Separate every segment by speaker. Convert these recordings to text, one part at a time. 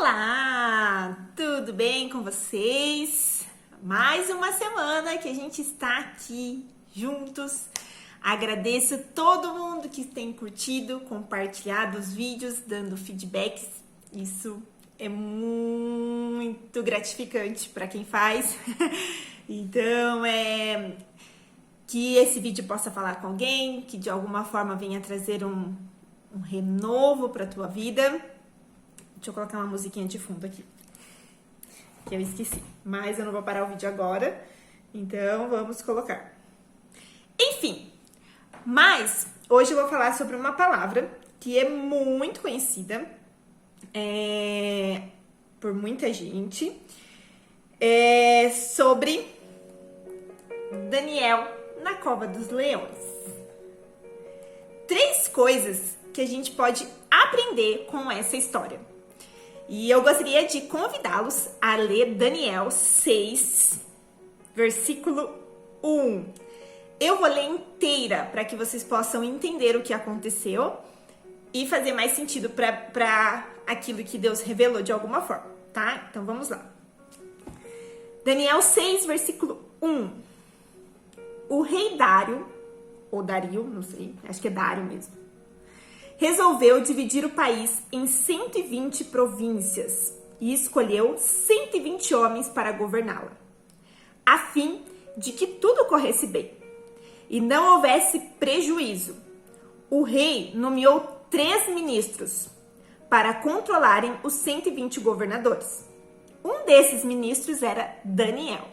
Speaker 1: Olá, tudo bem com vocês? Mais uma semana que a gente está aqui juntos. Agradeço todo mundo que tem curtido, compartilhado os vídeos, dando feedbacks. Isso é muito gratificante para quem faz. Então, que esse vídeo possa falar com alguém, que de alguma forma venha trazer um renovo para a tua vida. Deixa eu colocar uma musiquinha de fundo aqui, que eu esqueci. Mas eu não vou parar o vídeo agora, então vamos colocar. Enfim, mas hoje eu vou falar sobre uma palavra que é muito conhecida por muita gente, sobre Daniel na Cova dos Leões. 3 coisas que a gente pode aprender com essa história. E eu gostaria de convidá-los a ler Daniel 6, versículo 1. Eu vou ler inteira para que vocês possam entender o que aconteceu e fazer mais sentido para aquilo que Deus revelou de alguma forma, tá? Então vamos lá. Daniel 6, versículo 1. O rei Dário, ou Dario, não sei, acho que é Dário mesmo, resolveu dividir o país em 120 províncias e escolheu 120 homens para governá-la, a fim de que tudo corresse bem e não houvesse prejuízo. O rei nomeou 3 ministros para controlarem os 120 governadores. Um desses ministros era Daniel.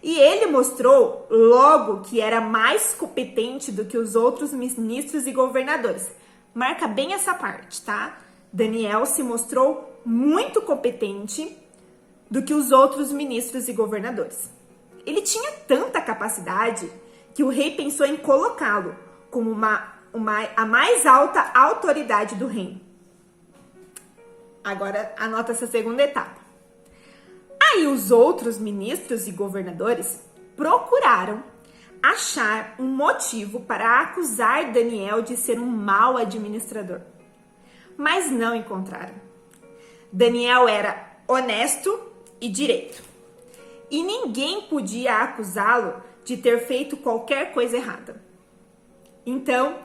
Speaker 1: E ele mostrou logo que era mais competente do que os outros ministros e governadores. Marca bem essa parte, tá? Daniel se mostrou muito competente do que os outros ministros e governadores. Ele tinha tanta capacidade que o rei pensou em colocá-lo como a mais alta autoridade do reino. Agora, anota essa segunda etapa. Aí os outros ministros e governadores procuraram achar um motivo para acusar Daniel de ser um mau administrador, mas não encontraram. Daniel era honesto e direito, e ninguém podia acusá-lo de ter feito qualquer coisa errada. Então,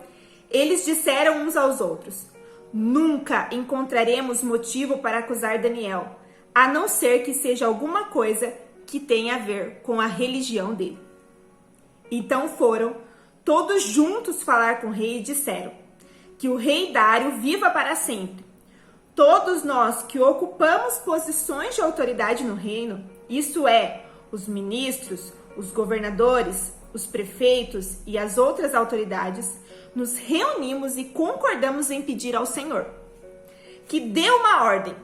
Speaker 1: eles disseram uns aos outros: nunca encontraremos motivo para acusar Daniel, a não ser que seja alguma coisa que tenha a ver com a religião dele. Então foram todos juntos falar com o rei e disseram: que o rei Dário viva para sempre. Todos nós que ocupamos posições de autoridade no reino, isso é, os ministros, os governadores, os prefeitos e as outras autoridades, nos reunimos e concordamos em pedir ao Senhor que dê uma ordem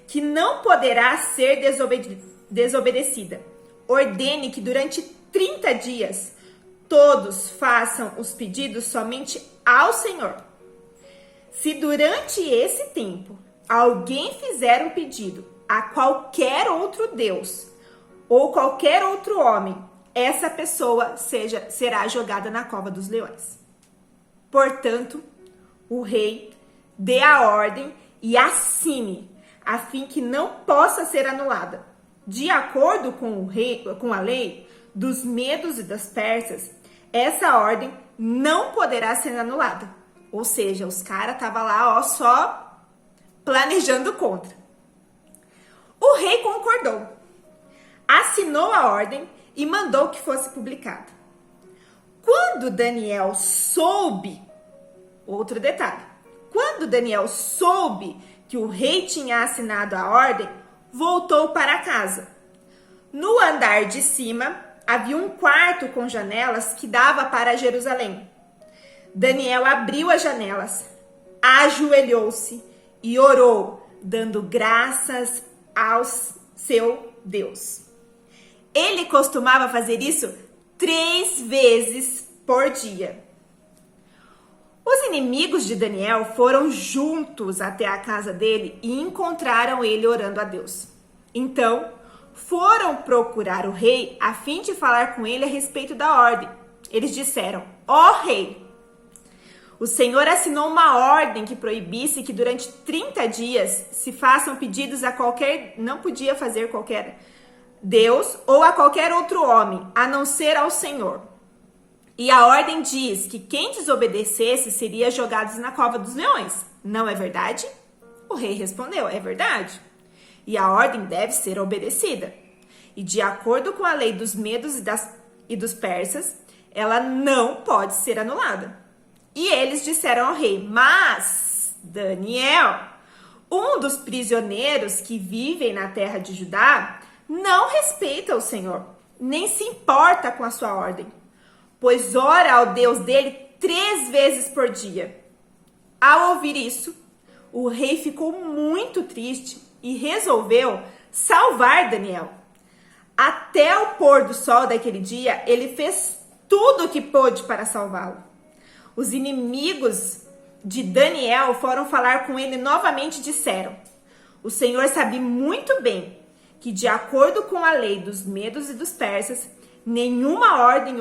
Speaker 1: que não poderá ser desobedecida. Ordene que durante 30 dias todos façam os pedidos somente ao Senhor. Se durante esse tempo alguém fizer um pedido a qualquer outro Deus ou qualquer outro homem, essa pessoa será jogada na cova dos leões. Portanto, o rei dê a ordem e assine, a fim que não possa ser anulada. De acordo com a lei dos medos e das persas, essa ordem não poderá ser anulada. Ou seja, os caras estavam lá, só planejando contra. O rei concordou, assinou a ordem e mandou que fosse publicada. Quando Daniel soube, outro detalhe, quando Daniel soube que o rei tinha assinado a ordem, voltou para casa. No andar de cima, havia um quarto com janelas que dava para Jerusalém. Daniel abriu as janelas, ajoelhou-se e orou, dando graças ao seu Deus. Ele costumava fazer isso 3 vezes por dia. Os inimigos de Daniel foram juntos até a casa dele e encontraram ele orando a Deus. Então, foram procurar o rei a fim de falar com ele a respeito da ordem. Eles disseram: ó rei, O Senhor assinou uma ordem que proibisse que durante 30 dias se façam pedidos a qualquer... Não podia fazer qualquer Deus ou a qualquer outro homem, a não ser ao Senhor. E a ordem diz que quem desobedecesse seria jogado na cova dos leões. Não é verdade? O rei respondeu, é verdade. E a ordem deve ser obedecida. E de acordo com a lei dos medos e dos persas, ela não pode ser anulada. E eles disseram ao rei, mas Daniel, um dos prisioneiros que vivem na terra de Judá, não respeita o Senhor, nem se importa com a sua ordem, pois ora ao Deus dele 3 vezes por dia. Ao ouvir isso, o rei ficou muito triste e resolveu salvar Daniel. Até o pôr do sol daquele dia, ele fez tudo o que pôde para salvá-lo. Os inimigos de Daniel foram falar com ele novamente e disseram: o Senhor sabe muito bem que, de acordo com a lei dos medos e dos persas, nenhuma ordem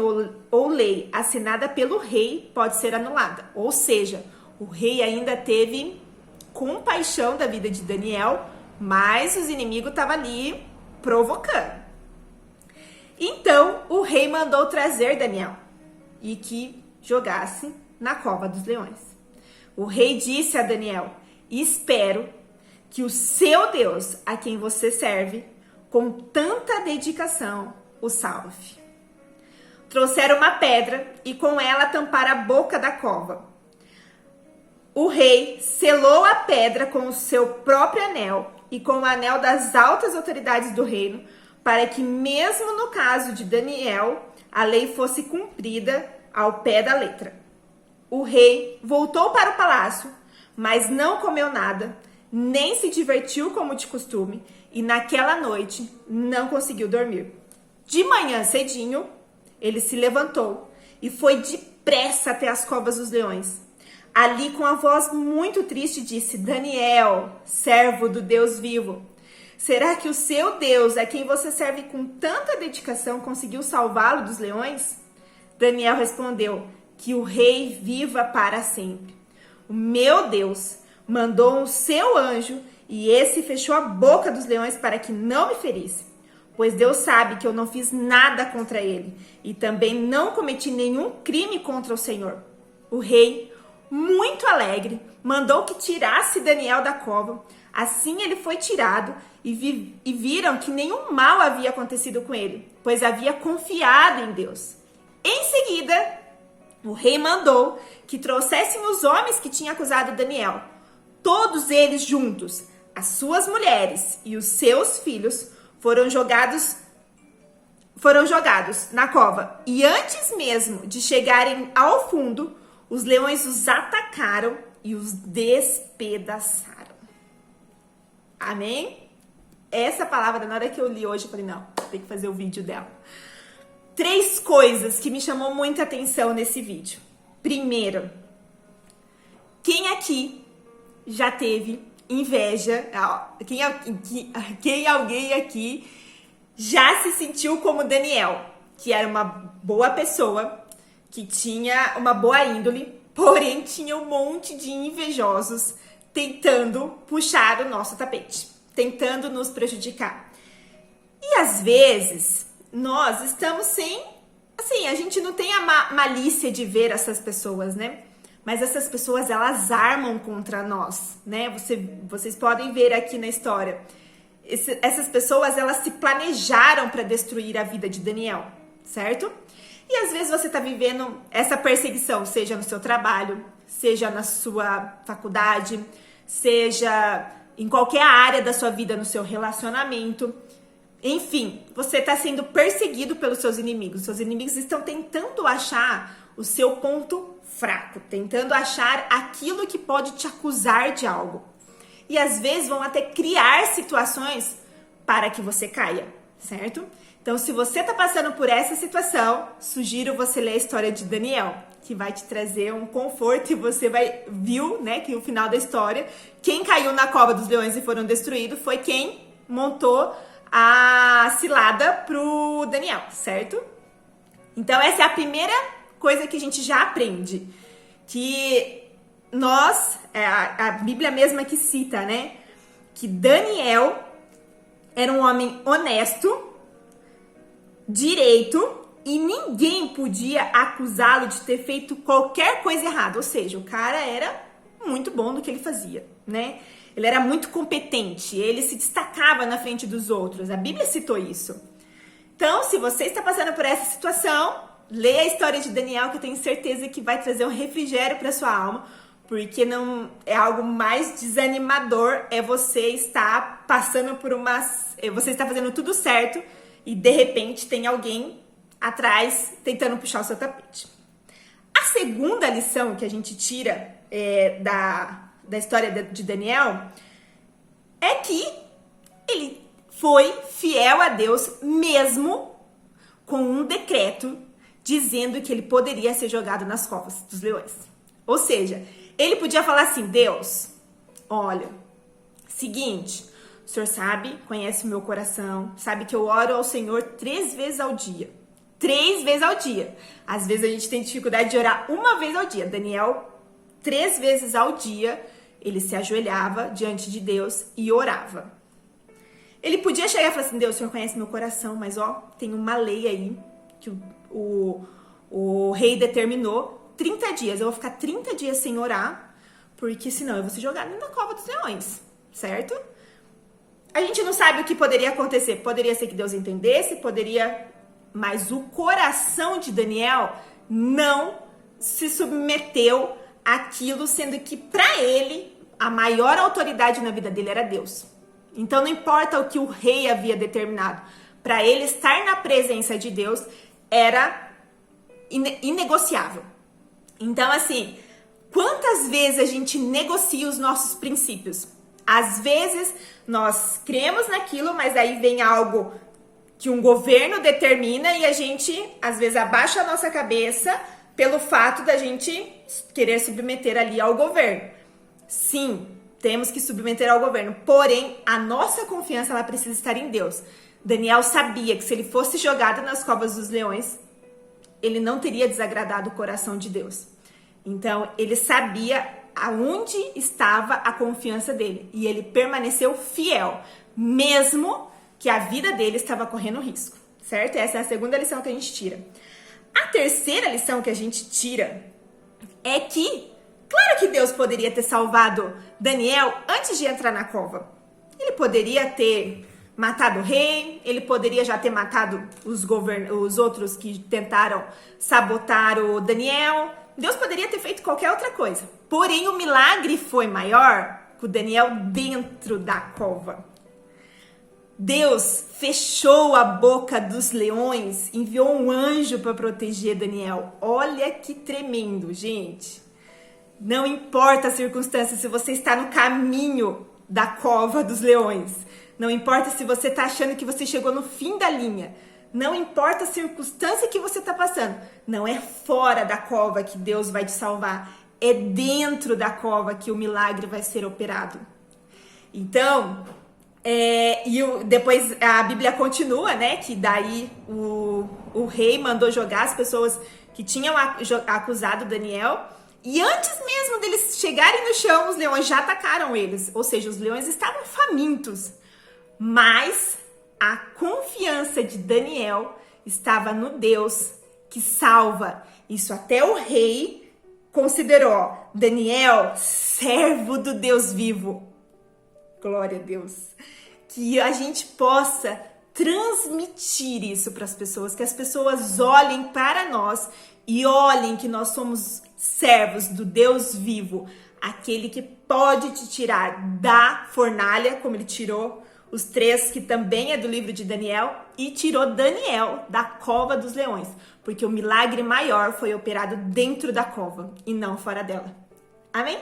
Speaker 1: ou lei assinada pelo rei pode ser anulada. Ou seja, o rei ainda teve compaixão da vida de Daniel, mas os inimigos estavam ali provocando. Então, o rei mandou trazer Daniel e que jogasse na cova dos leões. O rei disse a Daniel: espero que o seu Deus, a quem você serve, com tanta dedicação, o salve. Trouxeram uma pedra e com ela tamparam a boca da cova. O rei selou a pedra com o seu próprio anel e com o anel das altas autoridades do reino, para que mesmo no caso de Daniel, a lei fosse cumprida ao pé da letra. O rei voltou para o palácio, mas não comeu nada, nem se divertiu como de costume, e naquela noite não conseguiu dormir. De manhã cedinho, ele se levantou e foi depressa até as covas dos leões. Ali, com a voz muito triste, disse: Daniel, servo do Deus vivo, será que o seu Deus, a quem você serve com tanta dedicação, conseguiu salvá-lo dos leões? Daniel respondeu: que o rei viva para sempre. O meu Deus mandou o seu anjo e esse fechou a boca dos leões para que não me ferisse. Pois Deus sabe que eu não fiz nada contra ele e também não cometi nenhum crime contra o Senhor. O rei, muito alegre, mandou que tirasse Daniel da cova. Assim ele foi tirado e viram que nenhum mal havia acontecido com ele, pois havia confiado em Deus. Em seguida, o rei mandou que trouxessem os homens que tinham acusado Daniel. Todos eles juntos, as suas mulheres e os seus filhos, foram jogados na cova. E antes mesmo de chegarem ao fundo, os leões os atacaram e os despedaçaram. Amém? Essa palavra, na hora que eu li hoje, eu falei, não, tem que fazer o vídeo dela. 3 coisas que me chamou muita atenção nesse vídeo. Primeiro, quem aqui já teve inveja? Quem alguém aqui já se sentiu como Daniel, que era uma boa pessoa, que tinha uma boa índole, porém tinha um monte de invejosos tentando puxar o nosso tapete, tentando nos prejudicar. E às vezes nós estamos sem, assim, a gente não tem a malícia de ver essas pessoas, né? Mas essas pessoas, elas armam contra nós, né? Vocês podem ver aqui na história. Essas pessoas, elas se planejaram para destruir a vida de Daniel, certo? E às vezes você tá vivendo essa perseguição, seja no seu trabalho, seja na sua faculdade, seja em qualquer área da sua vida, no seu relacionamento. Enfim, você está sendo perseguido pelos seus inimigos. Seus inimigos estão tentando achar o seu ponto fraco, tentando achar aquilo que pode te acusar de algo. E às vezes vão até criar situações para que você caia, certo? Então, se você está passando por essa situação, sugiro você ler a história de Daniel, que vai te trazer um conforto e você viu, né, que no final da história, quem caiu na cova dos leões e foram destruídos foi quem montou a cilada pro Daniel, certo? Então, essa é a primeira coisa que a gente já aprende, que a Bíblia mesma que cita, né? Que Daniel era um homem honesto, direito, e ninguém podia acusá-lo de ter feito qualquer coisa errada. Ou seja, o cara era muito bom no que ele fazia, né? Ele era muito competente, ele se destacava na frente dos outros. A Bíblia citou isso. Então, se você está passando por essa situação, leia a história de Daniel, que eu tenho certeza que vai trazer um refrigério para sua alma, porque não é algo mais desanimador, é você estar passando por você está fazendo tudo certo e de repente tem alguém atrás tentando puxar o seu tapete. A segunda lição que a gente tira da história de Daniel é que ele foi fiel a Deus mesmo com um decreto dizendo que ele poderia ser jogado nas covas dos leões. Ou seja, ele podia falar assim: Deus, olha, seguinte, o Senhor sabe, conhece o meu coração, sabe que eu oro ao Senhor 3 vezes ao dia. 3 vezes ao dia. Às vezes a gente tem dificuldade de orar 1 vez ao dia. Daniel, 3 vezes ao dia, ele se ajoelhava diante de Deus e orava. Ele podia chegar e falar assim: Deus, o Senhor conhece meu coração, mas tem uma lei aí que o rei determinou, 30 dias. Eu vou ficar 30 dias sem orar, porque senão eu vou ser jogado na cova dos leões, certo? A gente não sabe o que poderia acontecer. Poderia ser que Deus entendesse, mas o coração de Daniel não se submeteu àquilo, sendo que para ele a maior autoridade na vida dele era Deus. Então não importa o que o rei havia determinado, para ele estar na presença de Deus era inegociável. Então, assim, quantas vezes a gente negocia os nossos princípios? Às vezes nós cremos naquilo, mas aí vem algo que um governo determina e a gente, às vezes, abaixa a nossa cabeça pelo fato da gente querer submeter ali ao governo. Sim, temos que submeter ao governo, porém, a nossa confiança ela precisa estar em Deus. Daniel sabia que se ele fosse jogado nas covas dos leões, ele não teria desagradado o coração de Deus. Então, ele sabia aonde estava a confiança dele e ele permaneceu fiel, mesmo que a vida dele estava correndo risco, certo? Essa é a segunda lição que a gente tira. A terceira lição que a gente tira é que, claro que Deus poderia ter salvado Daniel antes de entrar na cova. Ele poderia ter matado o rei, ele poderia já ter matado os outros que tentaram sabotar o Daniel. Deus poderia ter feito qualquer outra coisa. Porém, o milagre foi maior com o Daniel dentro da cova. Deus fechou a boca dos leões, enviou um anjo para proteger Daniel. Olha que tremendo, gente. Não importa a circunstância, se você está no caminho da cova dos leões. Não importa se você está achando que você chegou no fim da linha. Não importa a circunstância que você está passando. Não é fora da cova que Deus vai te salvar. É dentro da cova que o milagre vai ser operado. Então, depois a Bíblia continua, né? Que daí o rei mandou jogar as pessoas que tinham acusado Daniel. E antes mesmo deles chegarem no chão, os leões já atacaram eles. Ou seja, os leões estavam famintos. Mas a confiança de Daniel estava no Deus que salva. Isso até o rei considerou Daniel servo do Deus vivo. Glória a Deus. Que a gente possa transmitir isso para as pessoas, que as pessoas olhem para nós e olhem que nós somos servos do Deus vivo, aquele que pode te tirar da fornalha, como ele tirou os 3, que também é do livro de Daniel, e tirou Daniel da cova dos leões, porque o milagre maior foi operado dentro da cova e não fora dela. Amém?